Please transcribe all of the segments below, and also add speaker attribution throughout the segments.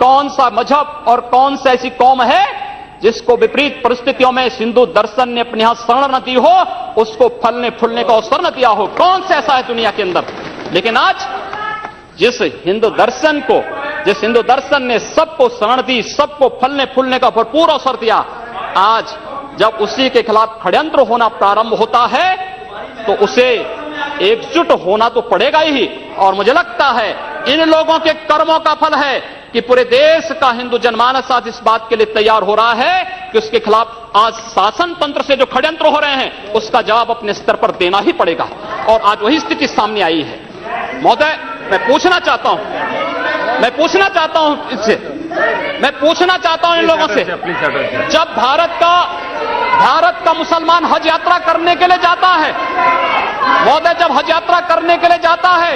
Speaker 1: कौन सा मजहब और कौन सी ऐसी कौम है जिसको विपरीत परिस्थितियों में हिंदू दर्शन ने अपने यहां शरण न दी हो, उसको फलने फूलने का अवसर न दिया हो। कौन सा ऐसा है दुनिया के अंदर? लेकिन आज जिस हिंदू दर्शन ने सबको शरण दी, सबको फलने फूलने का भरपूर अवसर दिया, आज जब उसी के खिलाफ षड्यंत्र होना प्रारंभ होता है तो उसे एकजुट होना तो पड़ेगा ही। और मुझे लगता है इन लोगों के कर्मों का फल है कि पूरे देश का हिंदू जनमानस आज इस बात के लिए तैयार हो रहा है कि उसके खिलाफ आज शासन तंत्र से जो षड्यंत्र हो रहे हैं उसका जवाब अपने स्तर पर देना ही पड़ेगा। और आज वही स्थिति सामने आई है। महोदय, मैं पूछना चाहता हूं इन लोगों से, जब भारत का मुसलमान हज यात्रा करने के लिए जाता है, महोदय, जब हज यात्रा करने के लिए जाता है,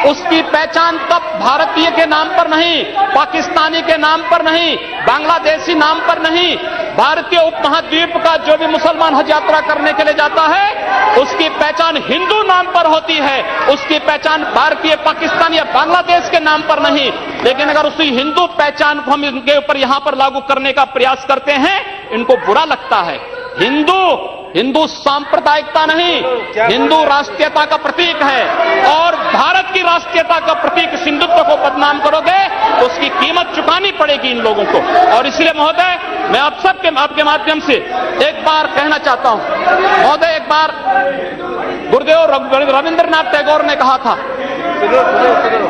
Speaker 1: उसकी पहचान तब भारतीय के नाम पर नहीं, पाकिस्तानी के नाम पर नहीं, बांग्लादेशी नाम पर नहीं, भारतीय उपमहाद्वीप का जो भी मुसलमान हज यात्रा करने के लिए जाता है उसकी पहचान हिंदू नाम पर होती है, उसकी पहचान भारतीय, पाकिस्तानी या बांग्लादेश के नाम पर नहीं। लेकिन अगर उसी हिंदू पहचान को हम इनके ऊपर यहां पर लागू करने का प्रयास करते हैं, इनको बुरा लगता है। हिंदू सांप्रदायिकता नहीं, हिंदू राष्ट्रीयता का प्रतीक है। और भारत की राष्ट्रीयता का प्रतीक हिंदुत्व को बदनाम करोगे तो उसकी कीमत चुकानी पड़ेगी इन लोगों को। और इसलिए महोदय, मैं आप सबके आपके माध्यम से एक बार कहना चाहता हूं, महोदय, एक बार गुरुदेव रविंद्रनाथ टैगोर ने कहा था,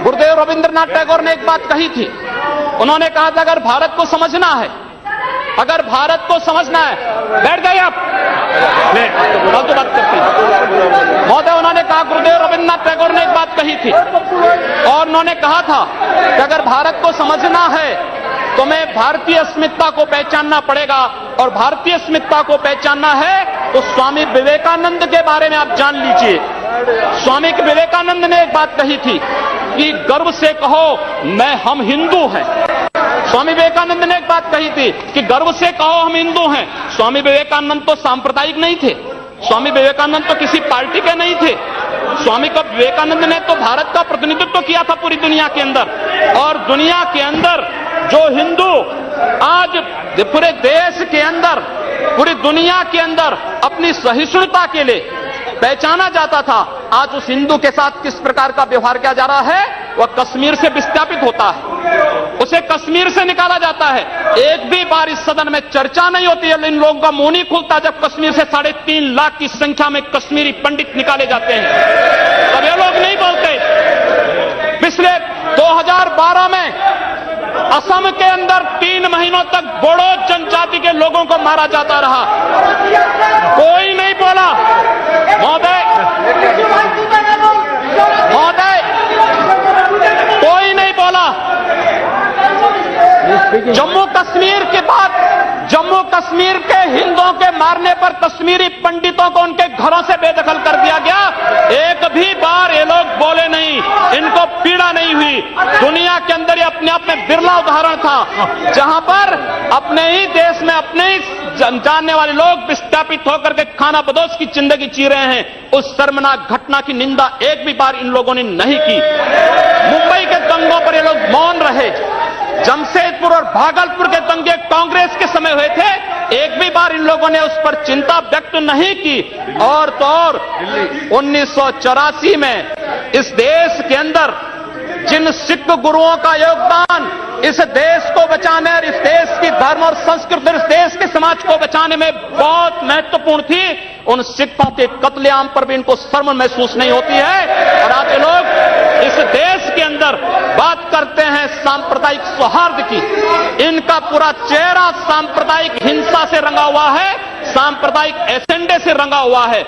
Speaker 1: गुरुदेव रविंद्रनाथ टैगोर ने एक बात कही थी। उन्होंने कहा था, अगर भारत को समझना है, बैठ जाइए आप, फालतू बात करते हैं। महोदय, उन्होंने कहा, गुरुदेव रविंद्रनाथ टैगोर ने एक बात कही थी और उन्होंने कहा था कि अगर भारत को समझना है तो मैं भारतीय अस्मिता को पहचानना पड़ेगा। और भारतीय अस्मिता को पहचानना है तो स्वामी विवेकानंद के बारे में आप जान लीजिए। स्वामी विवेकानंद ने एक बात कही थी कि गर्व से कहो हम हिंदू हैं। स्वामी विवेकानंद ने एक बात कही थी कि गर्व से कहो हम हिंदू हैं। स्वामी विवेकानंद तो सांप्रदायिक नहीं थे, स्वामी विवेकानंद तो किसी पार्टी के नहीं थे। स्वामी विवेकानंद ने तो भारत का प्रतिनिधित्व किया था पूरी दुनिया के अंदर। और दुनिया के अंदर जो हिंदू आज पूरे देश के अंदर, पूरी दुनिया के अंदर अपनी सहिष्णुता के लिए पहचाना जाता था, आज उस हिंदू के साथ किस प्रकार का व्यवहार किया जा रहा है, वह कश्मीर से विस्थापित होता है, उसे कश्मीर से निकाला जाता है। एक भी बार इस सदन में चर्चा नहीं होती है, इन लोगों का मुंह नहीं खुलता जब कश्मीर से 3.5 लाख की संख्या में कश्मीरी पंडित निकाले जाते हैं, तब ये लोग नहीं बोलते। पिछले 2012 में असम के अंदर 3 महीनों तक बोडो जनजाति के लोगों को मारा जाता रहा, कोई नहीं बोला। महोदय, कोई नहीं बोला। जम्मू कश्मीर के बाद जम्मू कश्मीर के हिंदुओं के मारने पर कश्मीरी पंडितों को उनके घरों से बेदखल कर दिया गया, एक भी बार ये लोग बोले नहीं, इनको पीड़ा नहीं हुई। दुनिया के अंदर ये अपने आप में बिरला उदाहरण था जहां पर अपने ही देश में अपने ही जानने वाले लोग विस्थापित होकर के खाना बदोश की जिंदगी जी रहे हैं। उस शर्मनाक घटना की निंदा एक भी बार इन लोगों ने नहीं की। मुंबई के दंगों पर ये लोग मौन रहे। जमशेदपुर और भागलपुर के दंगे कांग्रेस के समय हुए थे, एक भी बार इन लोगों ने उस पर चिंता व्यक्त नहीं की। और तो और 1984 में इस देश के अंदर जिन सिख गुरुओं का योगदान इस देश को बचाने और इस देश की धर्म और संस्कृति, इस देश के समाज को बचाने में बहुत महत्वपूर्ण थी, उन सिखों के कत्लेआम पर भी इनको शर्म महसूस नहीं होती है। और आज लोग इस देश के अंदर बात करते हैं सांप्रदायिक सौहार्द की, इनका पूरा चेहरा सांप्रदायिक हिंसा से रंगा हुआ है, सांप्रदायिक एजेंडे से रंगा हुआ है।